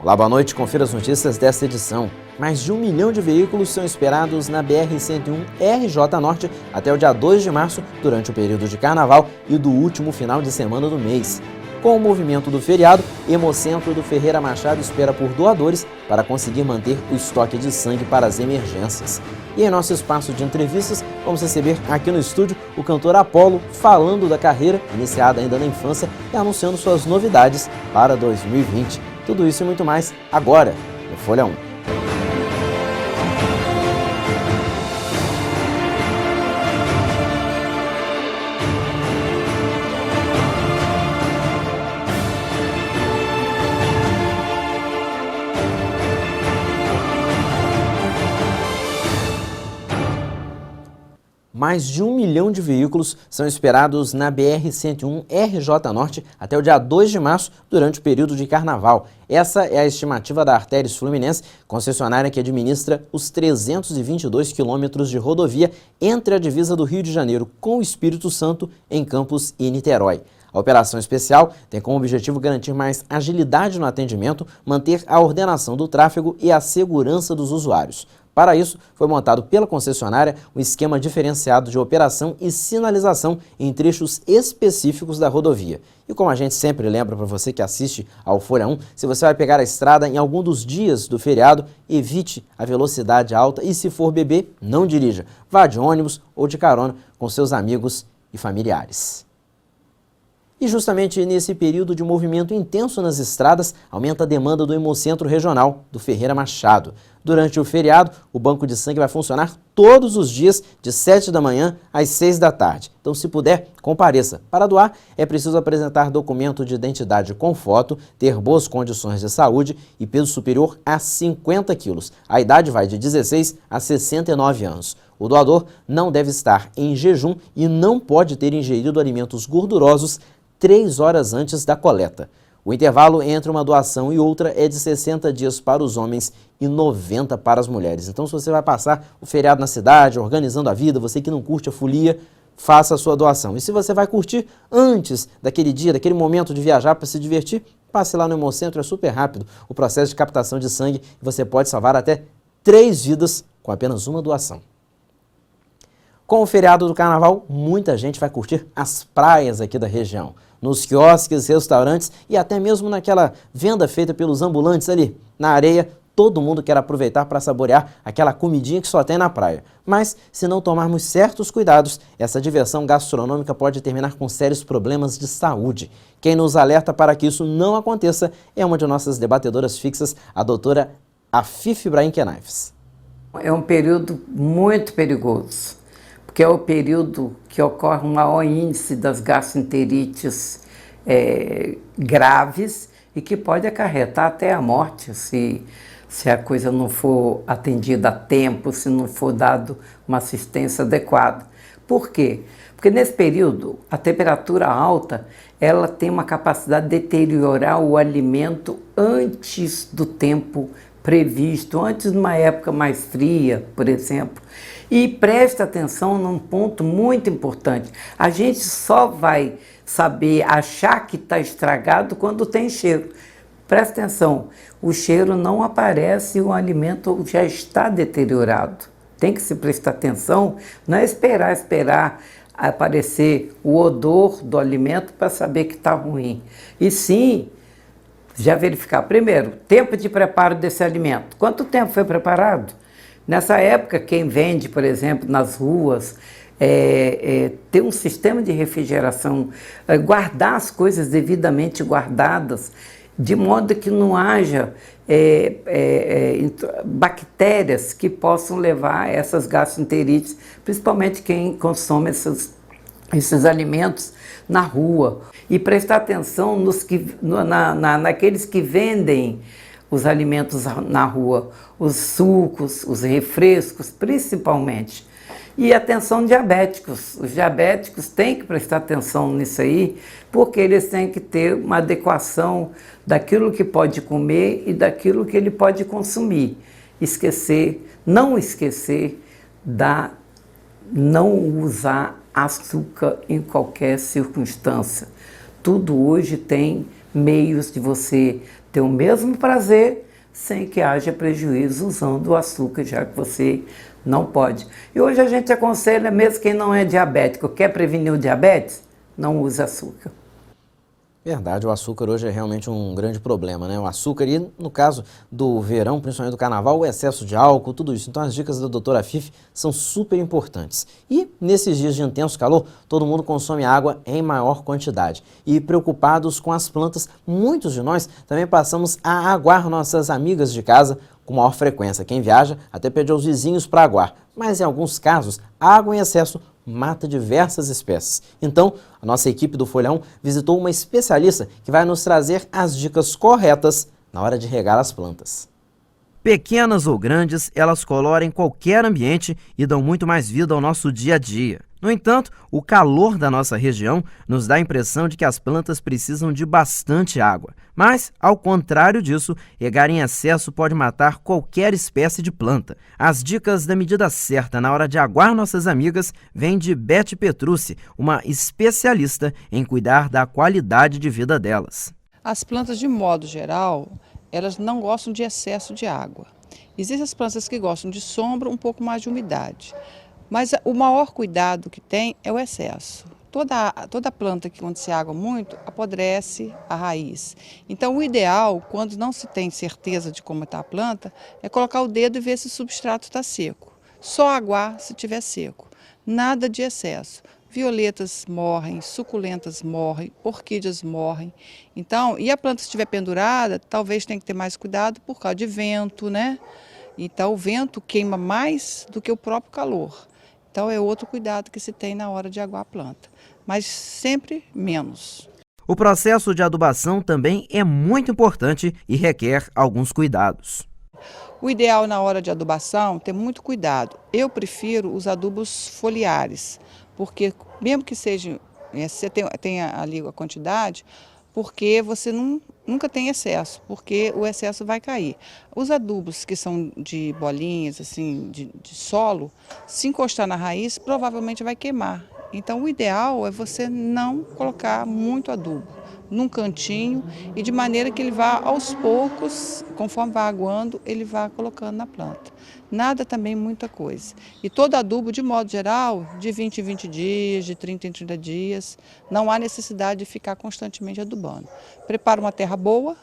Olá, boa noite. Confira as notícias desta edição. Mais de 1 milhão de veículos são esperados na BR-101 RJ Norte até o dia 2 de março, durante o período de carnaval e do último final de semana do mês. Com o movimento do feriado, Hemocentro do Ferreira Machado espera por doadores para conseguir manter o estoque de sangue para as emergências. E em nosso espaço de entrevistas, vamos receber aqui no estúdio o cantor Apolo, falando da carreira, iniciada ainda na infância, e anunciando suas novidades para 2020. Tudo isso e muito mais agora no Folha 1. Mais de 1 milhão de veículos são esperados na BR-101 RJ Norte até o dia 2 de março, durante o período de carnaval. Essa é a estimativa da Artérios Fluminense, concessionária que administra os 322 quilômetros de rodovia entre a divisa do Rio de Janeiro com o Espírito Santo, em Campos e Niterói. A operação especial tem como objetivo garantir mais agilidade no atendimento, manter a ordenação do tráfego e a segurança dos usuários. Para isso, foi montado pela concessionária um esquema diferenciado de operação e sinalização em trechos específicos da rodovia. E como a gente sempre lembra para você que assiste ao Folha 1, se você vai pegar a estrada em algum dos dias do feriado, evite a velocidade alta e, se for beber, não dirija. Vá de ônibus ou de carona com seus amigos e familiares. E justamente nesse período de movimento intenso nas estradas, aumenta a demanda do Hemocentro Regional do Ferreira Machado. Durante o feriado, o banco de sangue vai funcionar todos os dias, de 7 da manhã às 6 da tarde. Então, se puder, compareça. Para doar, é preciso apresentar documento de identidade com foto, ter boas condições de saúde e peso superior a 50 quilos. A idade vai de 16 a 69 anos. O doador não deve estar em jejum e não pode ter ingerido alimentos gordurosos 3 horas antes da coleta. O intervalo entre uma doação e outra é de 60 dias para os homens e 90 para as mulheres. Então, se você vai passar o feriado na cidade, organizando a vida, você que não curte a folia, faça a sua doação. E se você vai curtir antes daquele dia, daquele momento de viajar para se divertir, passe lá no Hemocentro, é super rápido o processo de captação de sangue e você pode salvar até 3 vidas com apenas uma doação. Com o feriado do carnaval, muita gente vai curtir as praias aqui da região, nos quiosques, restaurantes e até mesmo naquela venda feita pelos ambulantes ali na areia. Todo mundo quer aproveitar para saborear aquela comidinha que só tem na praia. Mas, se não tomarmos certos cuidados, essa diversão gastronômica pode terminar com sérios problemas de saúde. Quem nos alerta para que isso não aconteça é uma de nossas debatedoras fixas, a doutora Afif Ibrahim Kenaives. É um período muito perigoso, porque é o período que ocorre um maior índice das gastroenterites graves e que pode acarretar até a morte se a coisa não for atendida a tempo, se não for dado uma assistência adequada. Por quê? Porque nesse período, a temperatura alta, ela tem uma capacidade de deteriorar o alimento antes do tempo previsto, antes de uma época mais fria, por exemplo. E presta atenção num ponto muito importante. A gente só vai saber achar que está estragado quando tem cheiro. Presta atenção, o cheiro não aparece e o alimento já está deteriorado. Tem que se prestar atenção, não é esperar aparecer o odor do alimento para saber que está ruim. E sim, já verificar primeiro, tempo de preparo desse alimento. Quanto tempo foi preparado? Nessa época, quem vende, por exemplo, nas ruas, ter um sistema de refrigeração, guardar as coisas devidamente guardadas, de modo que não haja bactérias que possam levar a essas gastroenterites, principalmente quem consome esses alimentos na rua. E prestar atenção naqueles que vendem os alimentos na rua, os sucos, os refrescos, principalmente. E atenção diabéticos. Os diabéticos têm que prestar atenção nisso aí, porque eles têm que ter uma adequação daquilo que pode comer e daquilo que ele pode consumir. Não esquecer não usar açúcar em qualquer circunstância. Tudo hoje tem meios de você ter o mesmo prazer sem que haja prejuízo usando o açúcar, já que você não pode. E hoje a gente aconselha, mesmo quem não é diabético, quer prevenir o diabetes, não use açúcar. Verdade, o açúcar hoje é realmente um grande problema, né? O açúcar e, no caso do verão, principalmente do carnaval, o excesso de álcool, tudo isso. Então as dicas da doutora Fifi são super importantes. E nesses dias de intenso calor, todo mundo consome água em maior quantidade. E preocupados com as plantas, muitos de nós também passamos a aguar nossas amigas de casa com maior frequência. Quem viaja até pede aos vizinhos para aguar. Mas em alguns casos, a água em excesso mata diversas espécies. Então, a nossa equipe do Folha1 visitou uma especialista que vai nos trazer as dicas corretas na hora de regar as plantas. Pequenas ou grandes, elas coloram em qualquer ambiente e dão muito mais vida ao nosso dia a dia. No entanto, o calor da nossa região nos dá a impressão de que as plantas precisam de bastante água. Mas, ao contrário disso, regar em excesso pode matar qualquer espécie de planta. As dicas da medida certa na hora de aguar nossas amigas vêm de Beth Petrucci, uma especialista em cuidar da qualidade de vida delas. As plantas, de modo geral, elas não gostam de excesso de água. Existem as plantas que gostam de sombra, um pouco mais de umidade. Mas o maior cuidado que tem é o excesso. Toda planta que, quando se água muito, apodrece a raiz. Então, o ideal, quando não se tem certeza de como está a planta, é colocar o dedo e ver se o substrato está seco. Só aguar se estiver seco. Nada de excesso. Violetas morrem, suculentas morrem, orquídeas morrem. Então, e a planta, se estiver pendurada, talvez tenha que ter mais cuidado por causa de vento, né? Então, o vento queima mais do que o próprio calor. Então, é outro cuidado que se tem na hora de aguar a planta, mas sempre menos. O processo de adubação também é muito importante e requer alguns cuidados. O ideal na hora de adubação é ter muito cuidado. Eu prefiro os adubos foliares, porque mesmo que seja, você tenha ali a quantidade, porque você nunca tem excesso, porque o excesso vai cair. Os adubos que são de bolinhas, assim, de solo, se encostar na raiz, provavelmente vai queimar. Então, o ideal é você não colocar muito adubo num cantinho e de maneira que ele vá aos poucos, conforme vai aguando, ele vá colocando na planta. Nada também muita coisa. E todo adubo, de modo geral, de 20 em 20 dias, de 30 em 30 dias, não há necessidade de ficar constantemente adubando. Prepara uma terra boa,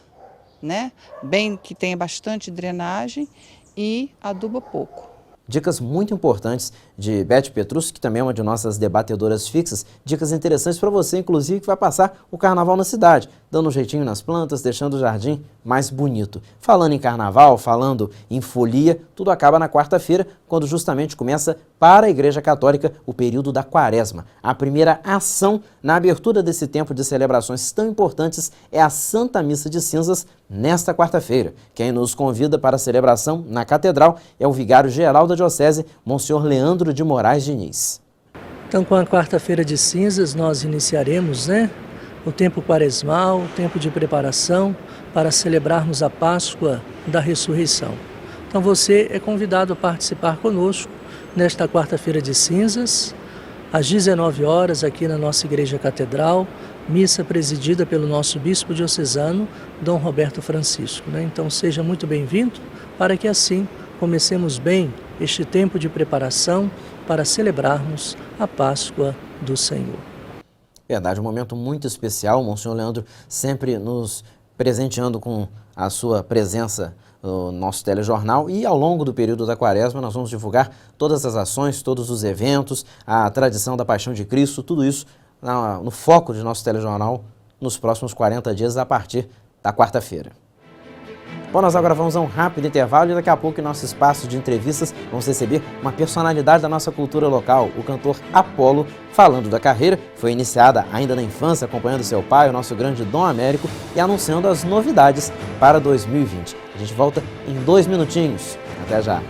né? Bem que tenha bastante drenagem e aduba pouco. Dicas muito importantes de Beth Petrucci, que também é uma de nossas debatedoras fixas. Dicas interessantes para você, inclusive, que vai passar o carnaval na cidade, dando um jeitinho nas plantas, deixando o jardim mais bonito. Falando em carnaval, falando em folia, tudo acaba na quarta-feira, quando justamente começa para a Igreja Católica o período da Quaresma. A primeira ação na abertura desse tempo de celebrações tão importantes é a Santa Missa de Cinzas nesta quarta-feira. Quem nos convida para a celebração na Catedral é o vigário-geral da Diocese, Monsenhor Leandro de Moraes Diniz. Então, com a quarta-feira de cinzas, nós iniciaremos, o tempo quaresmal, o tempo de preparação para celebrarmos a Páscoa da Ressurreição. Então, você é convidado a participar conosco nesta quarta-feira de cinzas, às 19 horas, aqui na nossa Igreja Catedral, missa presidida pelo nosso bispo diocesano, Dom Roberto Francisco. Então, seja muito bem-vindo para que assim comecemos bem este tempo de preparação para celebrarmos a Páscoa do Senhor. Verdade, um momento muito especial, o Monsenhor Leandro sempre nos presenteando com a sua presença no nosso telejornal, e ao longo do período da Quaresma nós vamos divulgar todas as ações, todos os eventos, a tradição da Paixão de Cristo, tudo isso no foco de nosso telejornal nos próximos 40 dias a partir da quarta-feira. Bom, nós agora vamos a um rápido intervalo e daqui a pouco em nosso espaço de entrevistas vamos receber uma personalidade da nossa cultura local, o cantor Apolo, falando da carreira, foi iniciada ainda na infância acompanhando seu pai, o nosso grande Dom Américo, e anunciando as novidades para 2020. A gente volta em 2 minutinhos. Até já!